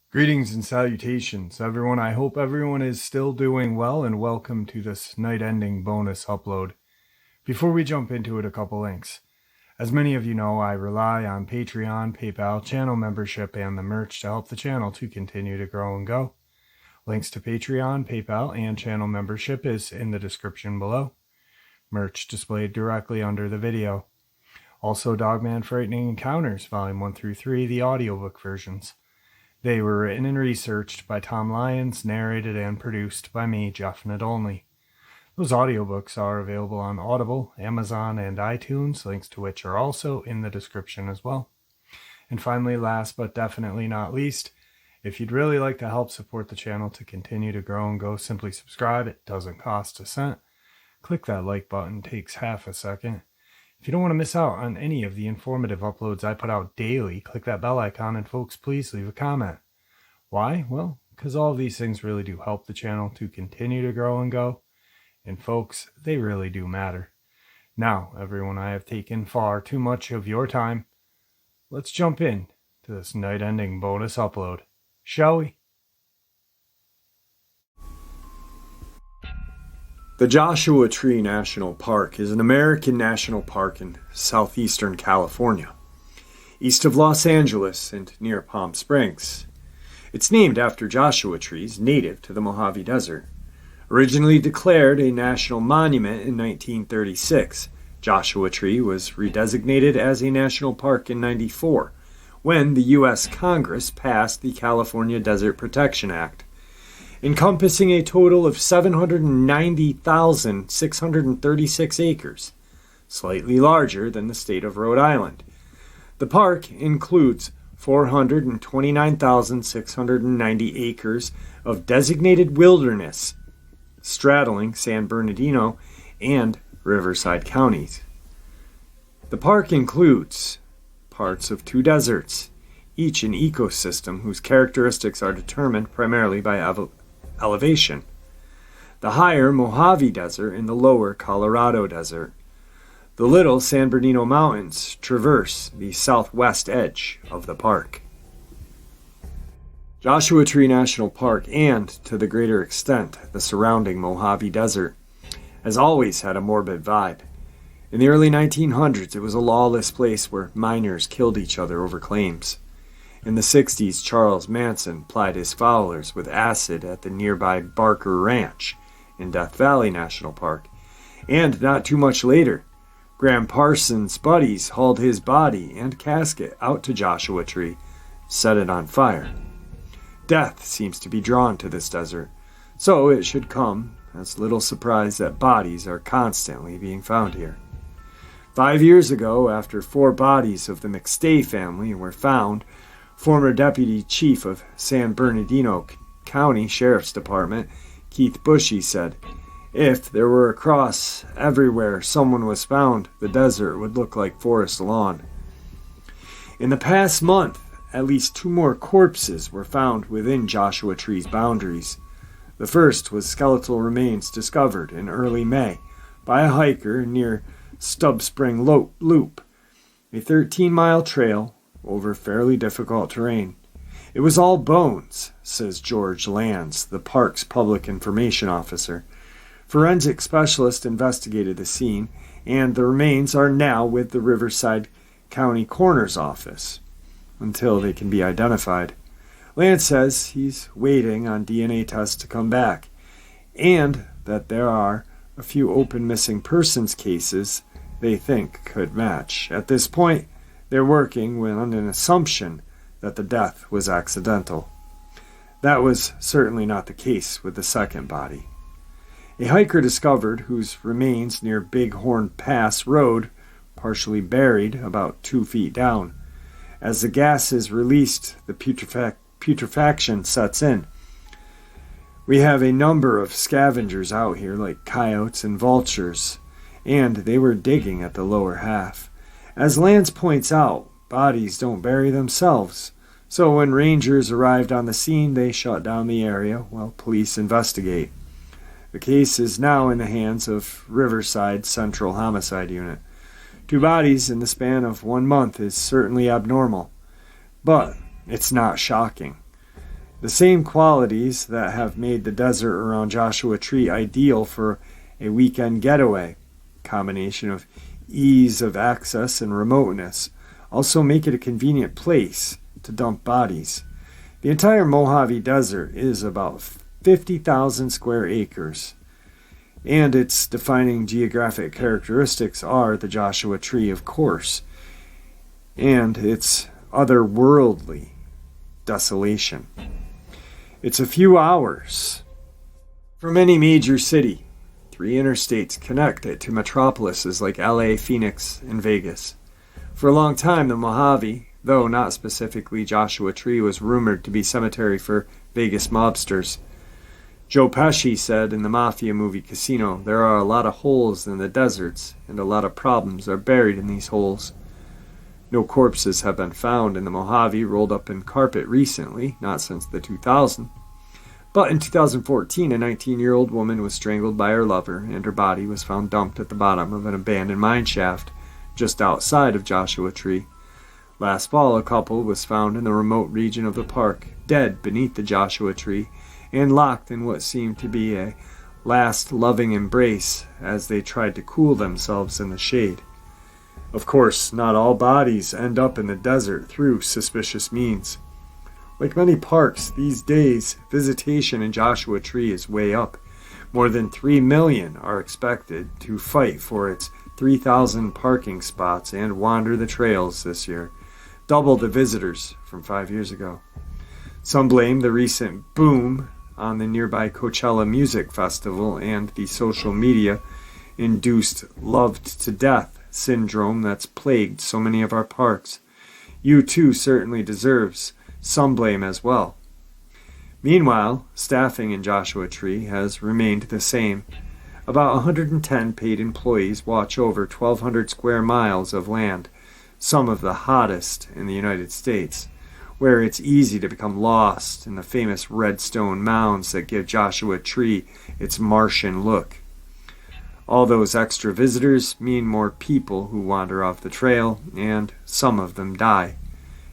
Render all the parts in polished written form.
Greetings and salutations, everyone. I hope everyone is still doing well, and welcome to this night-ending bonus upload. Before we jump into it, a couple links. As many of you know, I rely on Patreon, PayPal, channel membership, and the merch to help the channel to continue to grow and go. Links to Patreon, PayPal, and channel membership is in the description below. Merch displayed directly under the video. Also, Dogman Frightening Encounters, Volume 1 through 3, the audiobook versions. They were written and researched by Tom Lyons, narrated and produced by me, Jeff Nadolny. Those audiobooks are available on Audible, Amazon, and iTunes, links to which are also in the description as well. And finally, last but definitely not least, if you'd really like to help support the channel to continue to grow and go, simply subscribe. It doesn't cost a cent. Click that like button, takes half a second. If you don't want to miss out on any of the informative uploads I put out daily, click that bell icon, and folks, please leave a comment. Why? Well, because all of these things really do help the channel to continue to grow and go. And folks, they really do matter. Now, everyone, I have taken far too much of your time. Let's jump in to this night-ending bonus upload, shall we? The Joshua Tree National Park is an American national park in southeastern California, east of Los Angeles and near Palm Springs. It's named after Joshua trees native to the Mojave Desert. Originally declared a national monument in 1936, Joshua Tree was redesignated as a national park in '94 when the U.S. Congress passed the California Desert Protection Act, encompassing a total of 790,636 acres, slightly larger than the state of Rhode Island. The park includes 429,690 acres of designated wilderness, straddling San Bernardino and Riverside counties. The park includes parts of two deserts, each an ecosystem whose characteristics are determined primarily by elevation. The higher Mojave Desert and the lower Colorado Desert. The Little San Bernardino Mountains traverse the southwest edge of the park. Joshua Tree National Park, and to the greater extent the surrounding Mojave Desert, has always had a morbid vibe. In the early 1900s, it was a lawless place where miners killed each other over claims. In the 60s, Charles Manson plied his followers with acid at the nearby Barker Ranch in Death Valley National Park. And not too much later, Graham Parsons' buddies hauled his body and casket out to Joshua Tree, set it on fire. Death seems to be drawn to this desert, so it should come as little surprise that bodies are constantly being found here. 5 years ago, after 4 bodies of the McStay family were found, former Deputy Chief of San Bernardino County Sheriff's Department, Keith Bushy, said, "If there were a cross everywhere someone was found, the desert would look like forest lawn." In the past month, at least 2 more corpses were found within Joshua Tree's boundaries. The first was skeletal remains discovered in early May by a hiker near Stub Spring Loop, a 13-mile trail over fairly difficult terrain. "It was all bones," says George Lands, the park's public information officer. Forensic specialist investigated the scene, and the remains are now with the Riverside County Coroner's Office until they can be identified. Lance says he's waiting on DNA tests to come back, and that there are a few open missing persons cases they think could match. At this point, they're working on an assumption that the death was accidental. That was certainly not the case with the second body. A hiker discovered whose remains near Bighorn Pass Road, partially buried about 2 feet down. As the gas is released, the putrefaction sets in. We have a number of scavengers out here, like coyotes and vultures, and they were digging at the lower half. As Lance points out, bodies don't bury themselves, so when rangers arrived on the scene, they shut down the area while police investigate. The case is now in the hands of Riverside Central Homicide Unit. 2 bodies in the span of 1 month is certainly abnormal, but it's not shocking. The same qualities that have made the desert around Joshua Tree ideal for a weekend getaway, combination of ease of access and remoteness, also make it a convenient place to dump bodies. The entire Mojave Desert is about 50,000 square acres, and its defining geographic characteristics are the Joshua Tree, of course, and its otherworldly desolation. It's a few hours from any major city. 3 interstates connect it to metropolises like LA, Phoenix, and Vegas. For a long time, the Mojave, though not specifically Joshua Tree, was rumored to be cemetery for Vegas mobsters. Joe Pesci said in the mafia movie Casino, "There are a lot of holes in the deserts, and a lot of problems are buried in these holes." No corpses have been found in the Mojave rolled up in carpet recently, not since the 2000s. But in 2014, a 19-year-old woman was strangled by her lover, and her body was found dumped at the bottom of an abandoned mine shaft just outside of Joshua Tree. Last fall, a couple was found in the remote region of the park, dead beneath the Joshua Tree, and locked in what seemed to be a last loving embrace as they tried to cool themselves in the shade. Of course, not all bodies end up in the desert through suspicious means. Like many parks these days, visitation in Joshua Tree is way up. More than 3 million are expected to fight for its 3,000 parking spots and wander the trails this year, double the visitors from 5 years ago. Some blame the recent boom on the nearby Coachella Music Festival and the social media-induced loved-to-death syndrome that's plagued so many of our parks. U2 certainly deserves some blame as well. Meanwhile, staffing in Joshua Tree has remained the same. About 110 paid employees watch over 1,200 square miles of land, some of the hottest in the United States, where it's easy to become lost in the famous red stone mounds that give Joshua Tree its Martian look. All those extra visitors mean more people who wander off the trail, and some of them die.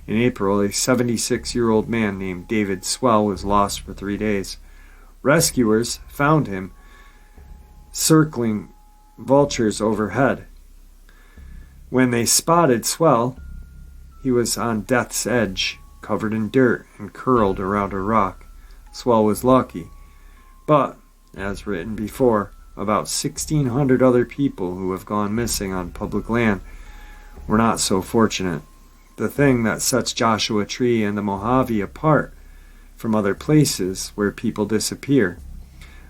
In April, a 76-year-old man named David Swell was lost for 3 days. Rescuers found him circling vultures overhead. When they spotted Swell, he was on death's edge, covered in dirt and curled around a rock. Swell was lucky, but, as written before, about 1,600 other people who have gone missing on public land were not so fortunate. The thing that sets Joshua Tree and the Mojave apart from other places where people disappear,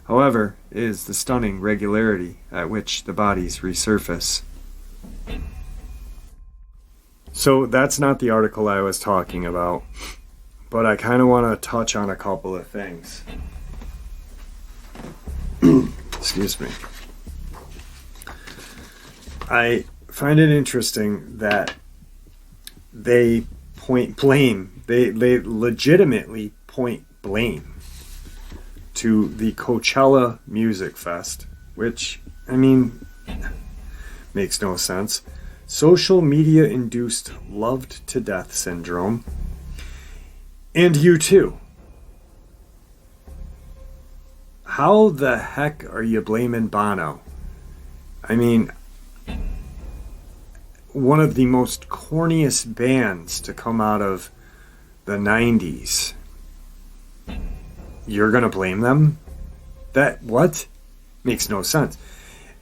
however, is the stunning regularity at which the bodies resurface. So that's not the article I was talking about, but I kind of want to touch on a couple of things. Excuse me. I find it interesting that they legitimately point blame to the Coachella Music Fest, which, I mean, makes no sense. Social media-induced loved-to-death syndrome, and U2. How the heck are you blaming Bono? I mean, one of the most corniest bands to come out of the 90s. You're gonna blame them? That, what? Makes no sense.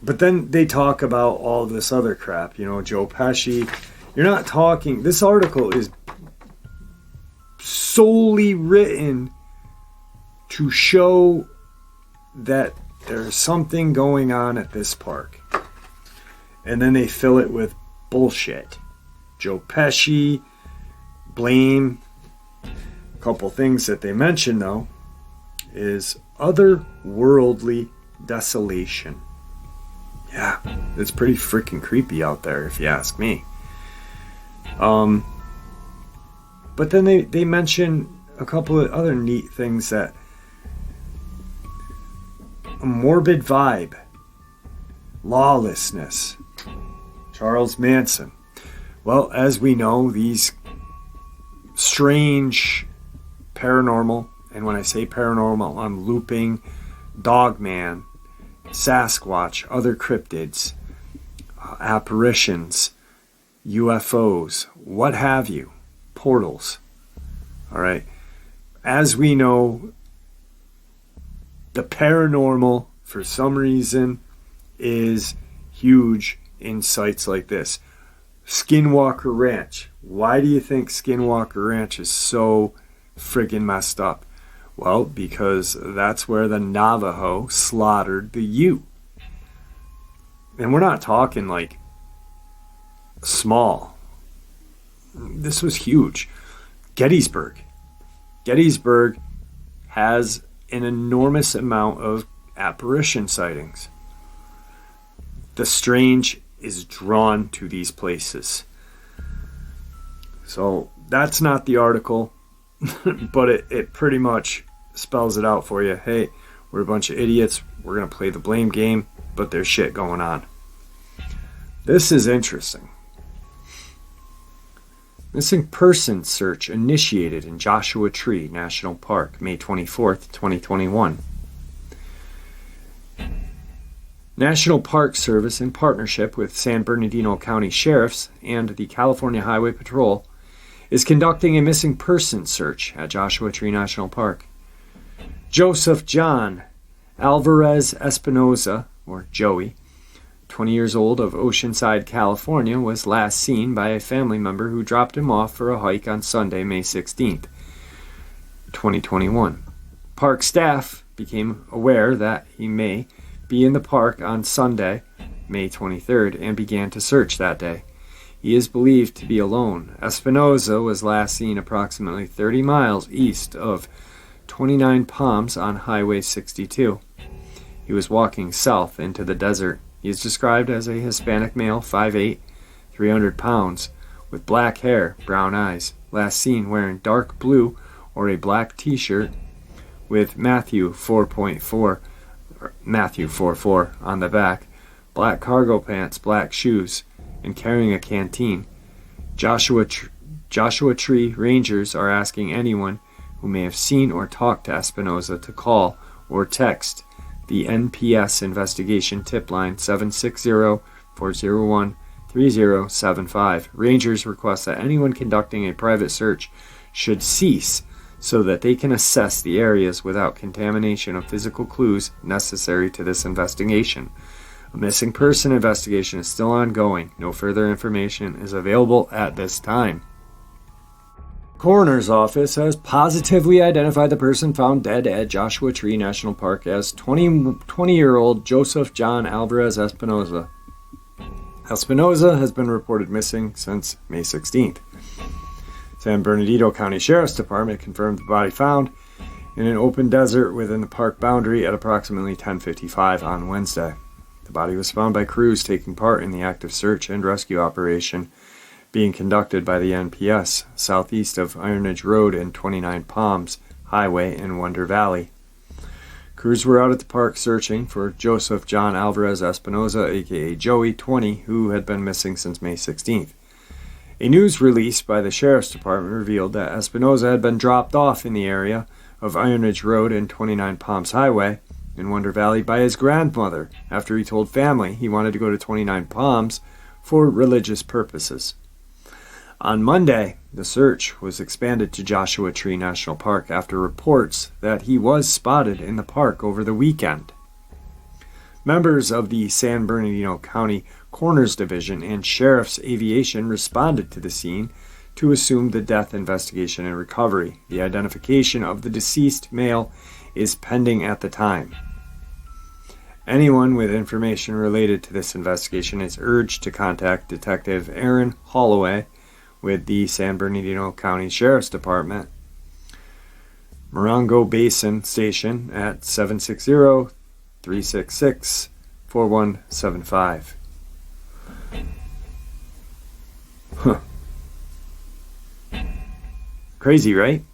But then they talk about all this other crap, you know, Joe Pesci. You're not talking, this article is solely written to show that there's something going on at this park. And then they fill it with bullshit. Joe Pesci, blame. A couple things that they mention, though, is otherworldly desolation. Yeah, it's pretty freaking creepy out there, if you ask me. But then they mention a couple of other neat things that A morbid vibe. Lawlessness. Charles Manson. Well, as we know, these strange paranormal, and when I say paranormal, I'm looping Dogman, Sasquatch, other cryptids, apparitions, UFOs, what have you, portals. All right. As we know, the paranormal, for some reason, is huge in sites like this. Skinwalker Ranch. Why do you think Skinwalker Ranch is so friggin' messed up? Well, because that's where the Navajo slaughtered the Ute. And we're not talking like small. This was huge. Gettysburg. Gettysburg has an enormous amount of apparition sightings. The strange is drawn to these places. So that's not the article, but it pretty much spells it out for you. Hey, we're a bunch of idiots. We're going to play the blame game, but there's shit going on. This is interesting. Missing person search initiated in Joshua Tree National Park, May 24th, 2021. National Park Service, in partnership with San Bernardino County Sheriffs and the California Highway Patrol, is conducting a missing person search at Joshua Tree National Park. Joseph John Alvarez Espinosa, or Joey, 20 years old, of Oceanside, California, was last seen by a family member who dropped him off for a hike on Sunday, May 16th, 2021. Park staff became aware that he may be in the park on Sunday, May 23rd, and began to search that day. He is believed to be alone. Espinosa was last seen approximately 30 miles east of 29 Palms on Highway 62. He was walking south into the desert. He is described as a Hispanic male, 5'8", 300 pounds, with black hair, brown eyes. Last seen wearing dark blue or a black t-shirt with Matthew 4.4 on the back, black cargo pants, black shoes, and carrying a canteen. Joshua Tree Rangers are asking anyone who may have seen or talked to Espinosa to call or text the NPS investigation tip line 760-401-3075. Rangers request that anyone conducting a private search should cease so that they can assess the areas without contamination of physical clues necessary to this investigation. A missing person investigation is still ongoing. No further information is available at this time. Coroner's office has positively identified the person found dead at Joshua Tree National Park as 20-year-old Joseph John Alvarez Espinosa. Espinosa has been reported missing since May 16th. San Bernardino County Sheriff's Department confirmed the body found in an open desert within the park boundary at approximately 10:55 on Wednesday. The body was found by crews taking part in the active search and rescue operation being conducted by the NPS southeast of Ironage Road and 29 Palms Highway in Wonder Valley. Crews were out at the park searching for Joseph John Alvarez Espinosa, aka Joey, 20, who had been missing since May 16th. A news release by the Sheriff's Department revealed that Espinosa had been dropped off in the area of Ironage Road and 29 Palms Highway in Wonder Valley by his grandmother after he told family he wanted to go to 29 Palms for religious purposes. On Monday, the search was expanded to Joshua Tree National Park after reports that he was spotted in the park over the weekend. Members of the San Bernardino County Coroner's Division and Sheriff's Aviation responded to the scene to assume the death investigation and recovery. The identification of the deceased male is pending at the time. Anyone with information related to this investigation is urged to contact Detective Aaron Holloway with the San Bernardino County Sheriff's Department, Morongo Basin Station at 760-366-4175. Huh. Crazy, right?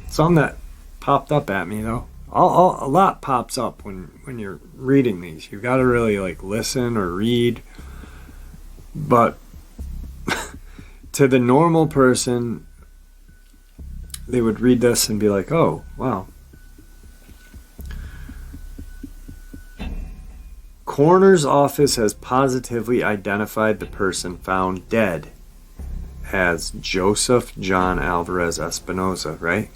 Something that popped up at me, though. A lot pops up when you're reading these. You've got to really like listen or read. But to the normal person, they would read this and be like, oh, wow. Coroner's office has positively identified the person found dead as Joseph John Alvarez Espinosa, right?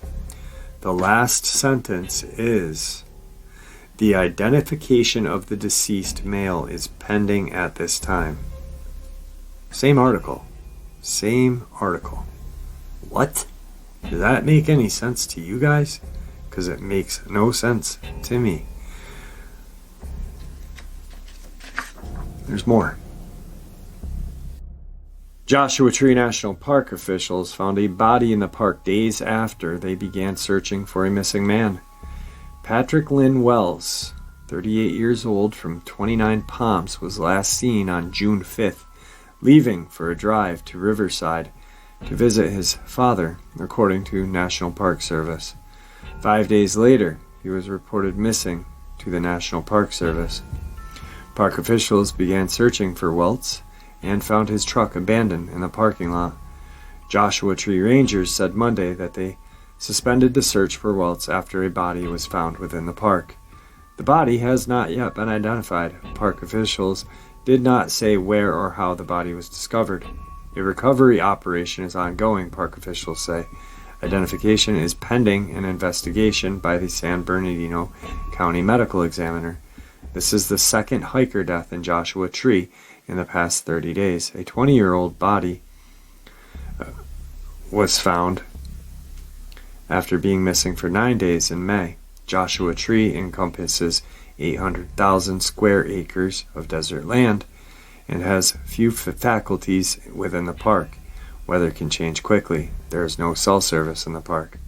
The last sentence is, the identification of the deceased male is pending at this time. Same article. Same article. What? Does that make any sense to you guys? Because it makes no sense to me. There's more. Joshua Tree National Park officials found a body in the park days after they began searching for a missing man. Patrick Lynn Wells, 38 years old, from 29 Palms, was last seen on June 5th, leaving for a drive to Riverside to visit his father, according to National Park Service. 5 days later, he was reported missing to the National Park Service. Park officials began searching for Welts and found his truck abandoned in the parking lot. Joshua Tree Rangers said Monday that they suspended the search for Welts after a body was found within the park. The body has not yet been identified. Park officials did not say where or how the body was discovered. A recovery operation is ongoing, park officials say. Identification is pending an investigation by the San Bernardino County Medical Examiner. This is the second hiker death in Joshua Tree in the past 30 days. A 20-year-old body was found after being missing for 9 days in May. Joshua Tree encompasses 800,000 square acres of desert land and has few faculties within the park. Weather can change quickly. There is no cell service in the park.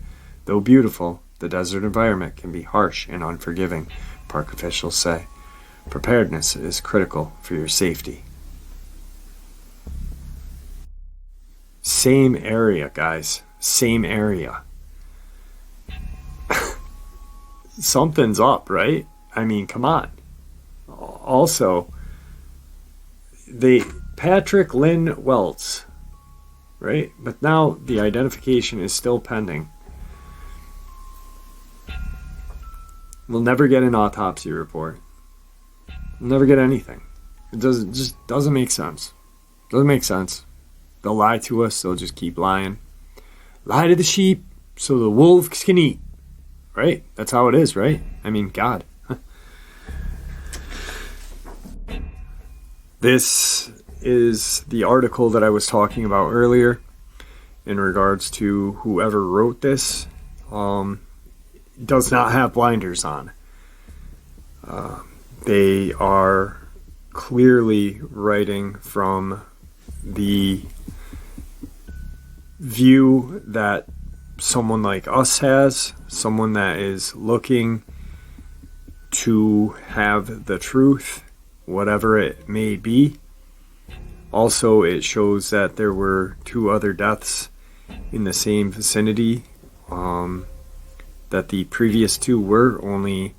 Though beautiful, the desert environment can be harsh and unforgiving, park officials say. Preparedness is critical for your safety. Same area, guys. Same area. Something's up, right? I mean, come on. Also, Patrick Lynn Welts, right? But now the identification is still pending. We'll never get an autopsy report. We'll never get anything. It just doesn't make sense. Doesn't make sense. They'll lie to us. They'll just keep lying. Lie to the sheep so the wolves can eat. Right? That's how it is, right? I mean, God. This is the article that I was talking about earlier in regards to whoever wrote this. Does not have blinders on. They are clearly writing from the view that someone like us has, someone that is looking to have the truth, whatever it may be. Also, it shows that there were 2 other deaths in the same vicinity, that the previous 2 were only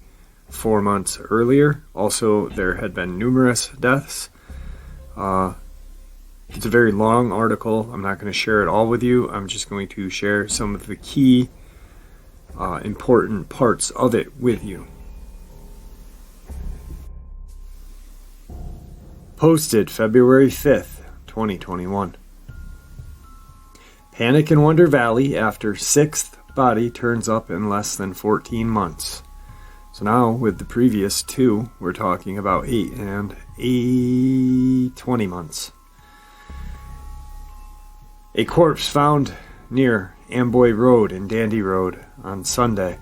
4 months earlier. Also, there had been numerous deaths. It's a very long article. I'm not going to share it all with you. I'm just going to share some of the key important parts of it with you. Posted February 5th, 2021. Panic in Wonder Valley after 6th body turns up in less than 14 months. So now, with the previous 2, we're talking about 8 and 20 months. A corpse found near Amboy Road and Dandy Road on Sunday,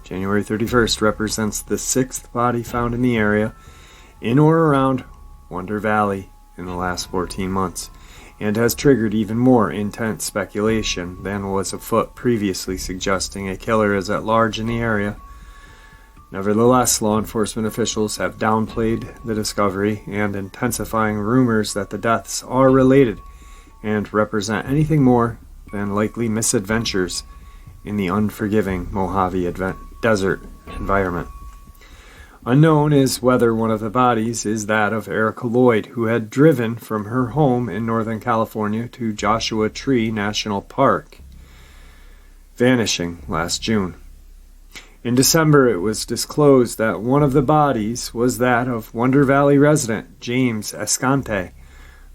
January 31st, represents the 6th body found in the area in or around Wonder Valley in the last 14 months, and has triggered even more intense speculation than was afoot previously, suggesting a killer is at large in the area. Nevertheless, law enforcement officials have downplayed the discovery and intensifying rumors that the deaths are related and represent anything more than likely misadventures in the unforgiving Mojave Desert environment. Unknown is whether one of the bodies is that of Erica Lloyd, who had driven from her home in Northern California to Joshua Tree National Park, vanishing last June. In December, it was disclosed that one of the bodies was that of Wonder Valley resident James Escante,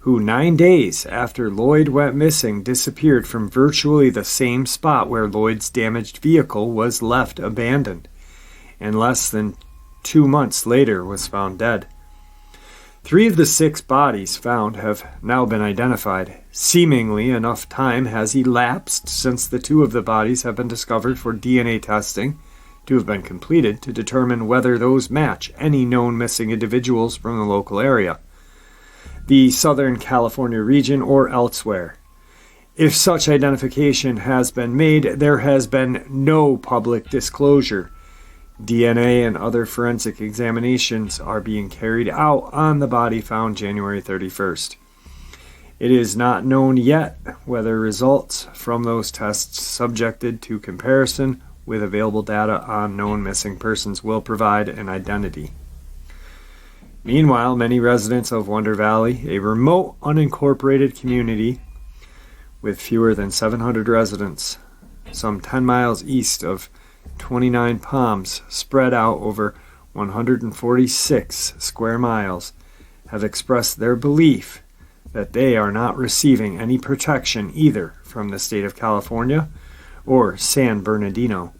who 9 days after Lloyd went missing disappeared from virtually the same spot where Lloyd's damaged vehicle was left abandoned, and less than 2 months later was found dead. 3 of the 6 bodies found have now been identified. Seemingly enough time has elapsed since the 2 of the bodies have been discovered for DNA testing to have been completed to determine whether those match any known missing individuals from the local area, the Southern California region, or elsewhere. If such identification has been made, there has been no public disclosure. DNA and other forensic examinations are being carried out on the body found January 31st. It is not known yet whether results from those tests subjected to comparison with available data on known missing persons will provide an identity. Meanwhile, many residents of Wonder Valley, a remote, unincorporated community with fewer than 700 residents, some 10 miles east of 29 Palms, spread out over 146 square miles, have expressed their belief that they are not receiving any protection either from the state of California or San Bernardino.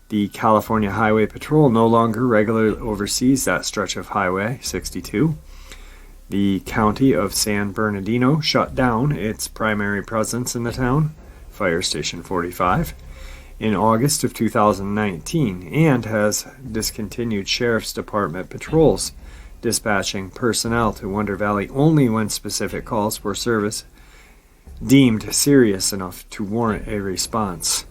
The California Highway Patrol no longer regularly oversees that stretch of Highway 62. The county of San Bernardino shut down its primary presence in the town, Fire Station 45, in August of 2019, and has discontinued Sheriff's Department patrols, dispatching personnel to Wonder Valley only when specific calls for service deemed serious enough to warrant a response.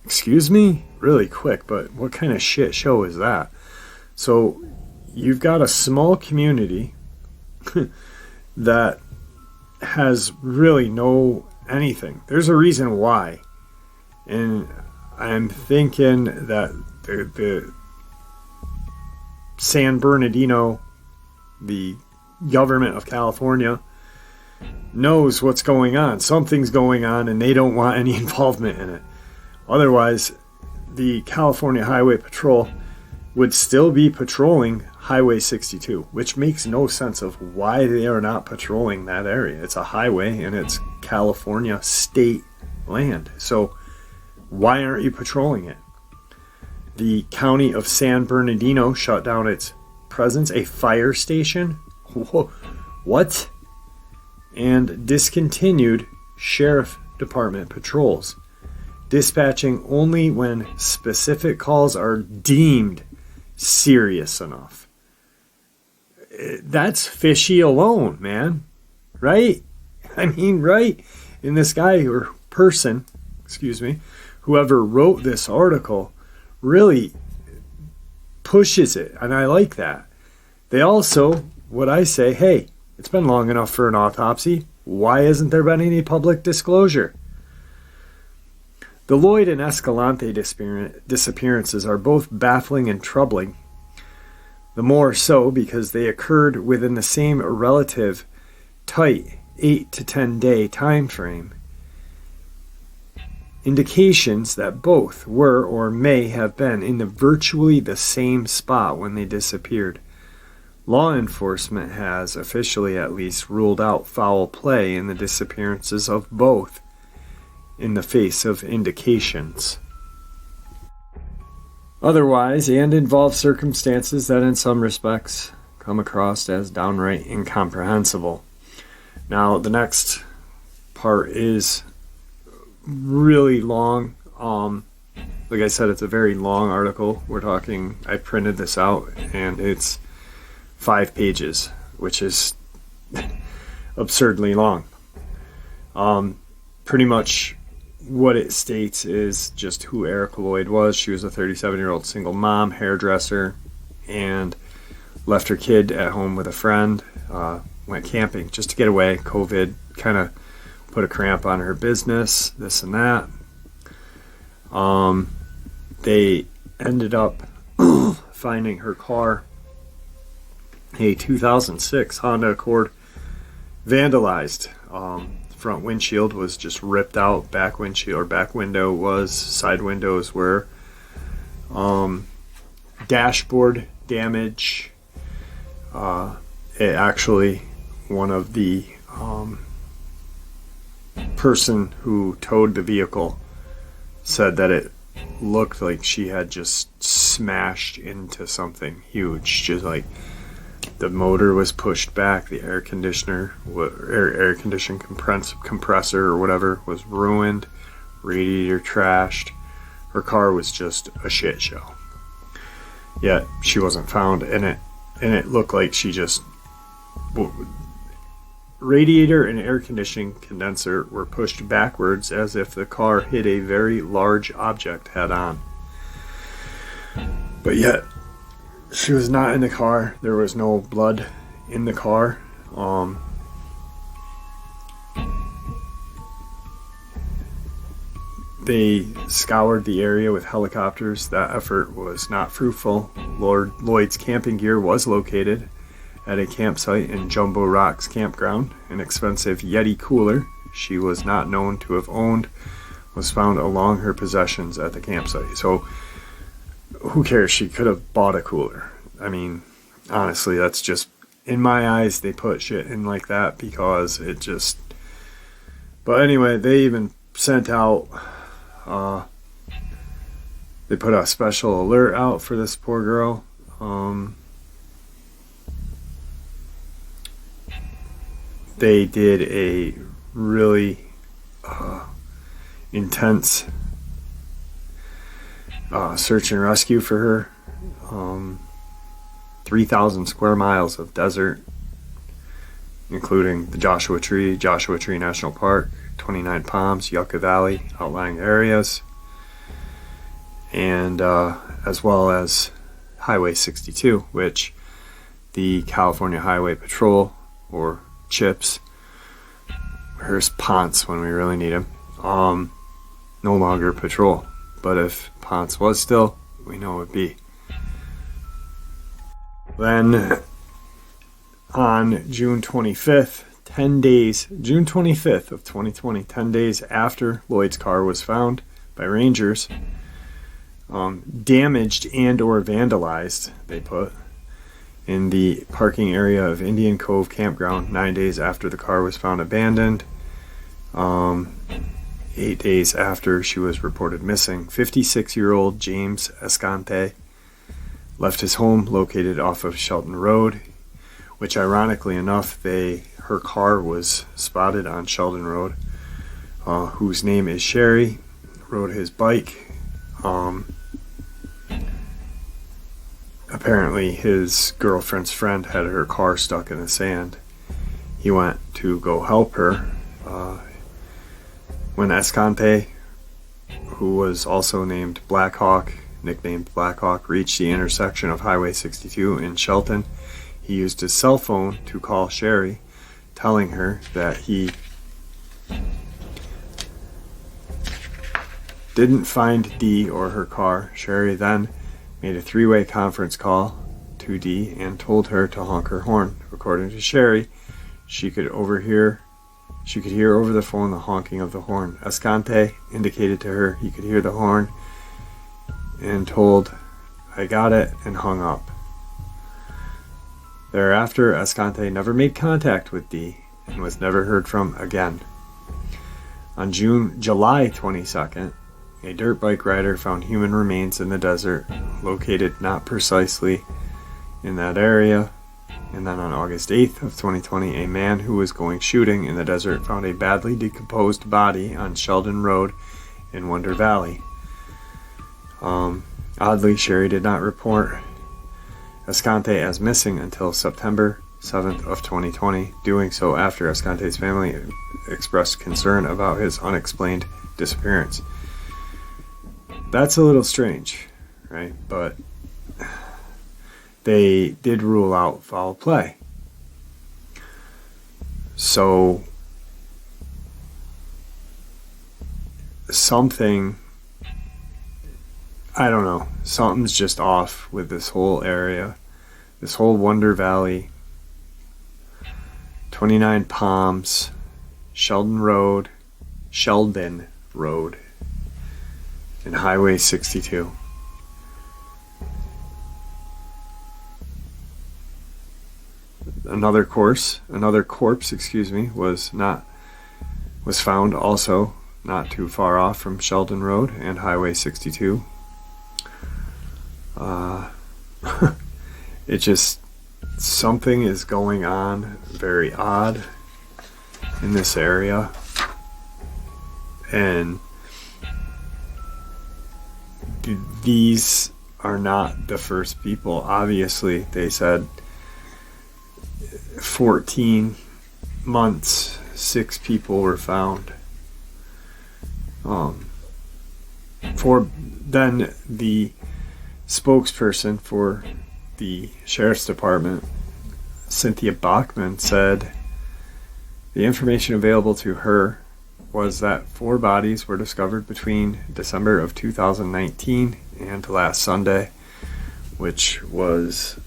Excuse me? Really quick, but what kind of shit show is that? So, you've got a small community that has really no anything. There's a reason why. And I'm thinking that the San Bernardino, the government of California, knows what's going on. Something's going on, and they don't want any involvement in it. Otherwise, the California Highway Patrol would still be patrolling Highway 62, which makes no sense of why they are not patrolling that area. It's a highway, and it's California state land. So why aren't you patrolling it? The county of San Bernardino shut down its presence, a fire station? What? And discontinued sheriff department patrols, dispatching only when specific calls are deemed serious enough. That's fishy alone, man. Right? I mean, right? And this guy or person, whoever wrote this article really pushes it, and I like that. They also, what I say, hey, it's been long enough for an autopsy. Why hasn't there been any public disclosure? The Lloyd and Escalante disappearances are both baffling and troubling. The more so because they occurred within the same relative tight 8 to 10 day time frame. Indications that both were or may have been in virtually the same spot when they disappeared. Law enforcement has, officially at least, ruled out foul play in the disappearances of both in the face of indications otherwise, and involve circumstances that in some respects come across as downright incomprehensible. Now, the next part is really long. Like I said, it's a very long article. I printed this out, and it's 5 pages, which is absurdly long. Pretty much what it states is just who Erica Lloyd was. She was a 37-year-old single mom, hairdresser, and left her kid at home with a friend. Went camping just to get away. COVID kind of put a cramp on her business, this and that. they ended up finding her car, a 2006 Honda Accord, vandalized. Front windshield was just ripped out, back window was, side windows were, dashboard damage. It actually, one of the person who towed the vehicle said that it looked like she had just smashed into something huge. Just like the motor was pushed back, the air conditioner, air conditioning compressor or whatever was ruined, radiator trashed. Her car was just a shit show. Yet she wasn't found in it, and it looked like she just, radiator and air conditioning condenser were pushed backwards as if the car hit a very large object head on. But yet she was not in the car. There was no blood in the car. They scoured the area with helicopters. That effort was not fruitful. Lloyd's camping gear was located at a campsite in Jumbo Rocks Campground. An expensive Yeti cooler she was not known to have owned was found along her possessions at the campsite. So who cares? She could have bought a cooler. I mean, honestly, that's just, in my eyes, they put shit in like that because it just... But anyway, they even sent out... they put a special alert out for this poor girl. They did a really intense search and rescue for her. 3,000 square miles of desert, including the Joshua Tree National Park, 29 Palms, Yucca Valley, outlying areas, and as well as Highway 62, which the California Highway Patrol, or CHIPS, where's Ponce when we really need him, no longer patrol. But if Ponce was still, we know it would be. Then on June 25th, June 25th of 2020, 10 days after Lloyd's car was found by rangers, damaged and or vandalized, they put, in the parking area of Indian Cove Campground 9 days after the car was found abandoned. 8 days after she was reported missing, 56-year-old James Escante left his home located off of Shelton Road, which ironically enough, her car was spotted on Sheldon Road, whose name is Sherry, rode his bike. Apparently his girlfriend's friend had her car stuck in the sand. He went to go help her. When Escante, who was also named Blackhawk, nicknamed Blackhawk, reached the intersection of Highway 62 in Shelton, he used his cell phone to call Sherry, telling her that he didn't find Dee or her car. Sherry then made a three-way conference call to Dee and told her to honk her horn. According to Sherry, she could hear over the phone the honking of the horn. Escante indicated to her he could hear the horn and told, "I got it," and hung up. Thereafter, Escante never made contact with Dee and was never heard from again. On July 22nd, a dirt bike rider found human remains in the desert, located not precisely in that area. And then on August 8th of 2020, a man who was going shooting in the desert found a badly decomposed body on Sheldon Road in Wonder Valley. Oddly, Sherry did not report Escante as missing until September 7th of 2020, doing so after Escante's family expressed concern about his unexplained disappearance. That's a little strange, right? But they did rule out foul play. So something, I don't know. Something's just off with this whole area. This whole Wonder Valley. 29 Palms. Sheldon Road. And Highway 62. Another corpse, was found also not too far off from Sheldon Road and Highway 62. It just, something is going on very odd in this area, and these are not the first people. Obviously, they said 14 months, 6 people were found. For then the spokesperson for the sheriff's department, Cynthia Bachman, said the information available to her was that 4 bodies were discovered between December of 2019 and last Sunday, which was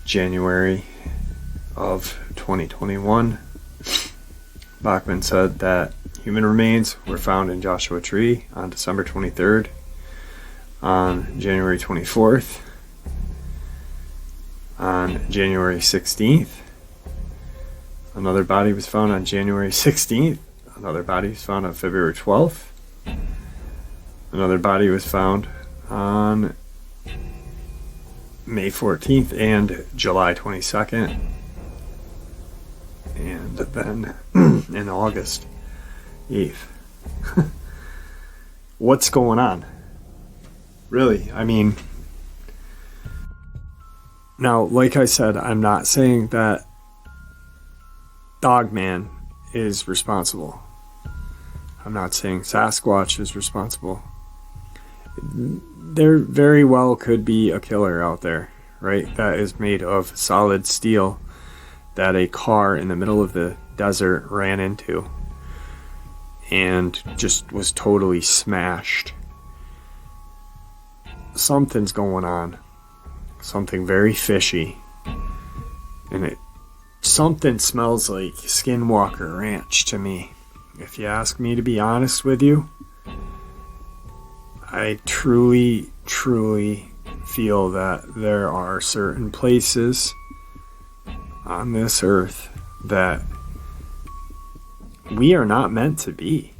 January of 2021. Bachman said that human remains were found in Joshua Tree on December 23rd, on January 24th, on January 16th. Another body was found on January 16th. Another body was found on February 12th. Another body was found on May 14th and July 22nd. And then in August 8th. What's going on? Really, I mean, now, like I said, I'm not saying that Dogman is responsible. I'm not saying Sasquatch is responsible. There very well could be a killer out there, right? That is made of solid steel that a car in the middle of the desert ran into and just was totally smashed. Something's going on. Something very fishy. And something smells like Skinwalker Ranch to me. If you ask me to be honest with you, I truly feel that there are certain places on this earth that we are not meant to be.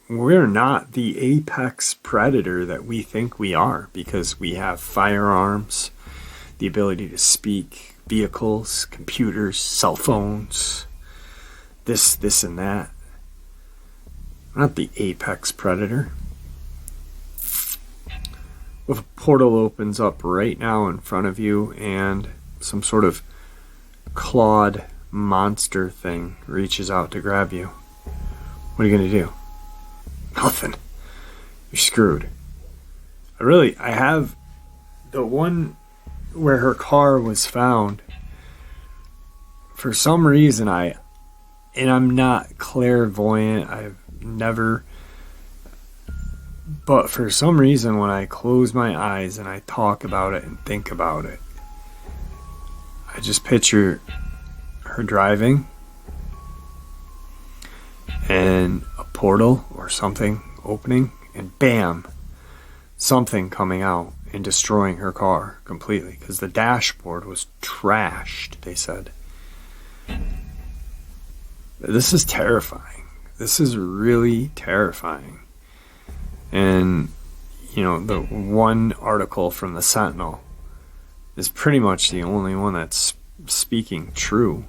We're not the apex predator that we think we are, because we have firearms, the ability to speak, vehicles, computers, cell phones, this and that. We're not the apex predator. If a portal opens up right now in front of you and some sort of clawed monster thing reaches out to grab you, what are you going to do? Nothing. You're screwed. I have the one where her car was found. For some reason, and I'm not clairvoyant, I've never, but for some reason when I close my eyes and I talk about it and think about it, I just picture her driving and a portal or something opening, and bam, something coming out and destroying her car completely, because the dashboard was trashed, they said. This is terrifying. This is really terrifying. And, you know, the one article from the Sentinel is pretty much the only one that's speaking true.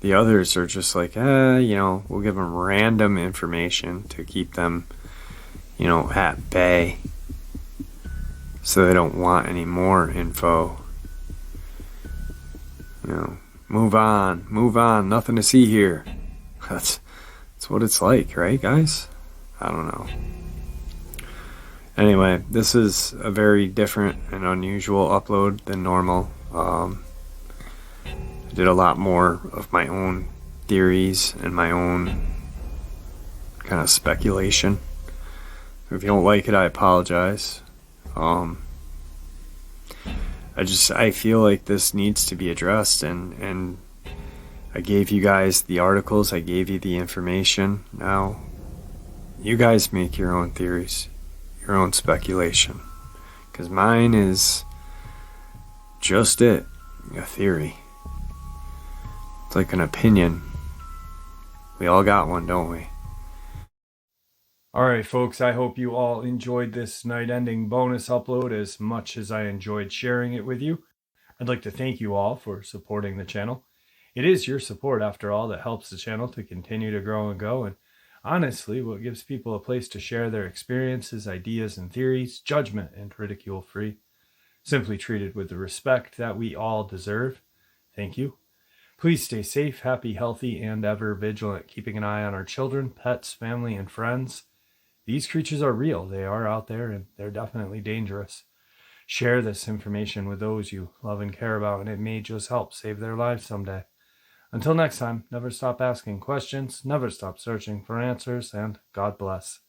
The others are just like, we'll give them random information to keep them, at bay, so they don't want any more info. Move on, nothing to see here. That's what it's like, right, guys? I don't know. Anyway, this is a very different and unusual upload than normal. I did a lot more of my own theories and my own kind of speculation. If you don't like it, I apologize. I feel like this needs to be addressed, and I gave you guys the articles, I gave you the information. Now, you guys make your own theories, your own speculation. Because mine is just a theory. It's like an opinion. We all got one, don't we? Alright folks, I hope you all enjoyed this night-ending bonus upload as much as I enjoyed sharing it with you. I'd like to thank you all for supporting the channel. It is your support, after all, that helps the channel to continue to grow and go, and honestly, what gives people a place to share their experiences, ideas, and theories, judgment and ridicule-free, simply treated with the respect that we all deserve. Thank you. Please stay safe, happy, healthy, and ever vigilant, keeping an eye on our children, pets, family, and friends. These creatures are real. They are out there, and they're definitely dangerous. Share this information with those you love and care about, and it may just help save their lives someday. Until next time, never stop asking questions, never stop searching for answers, and God bless.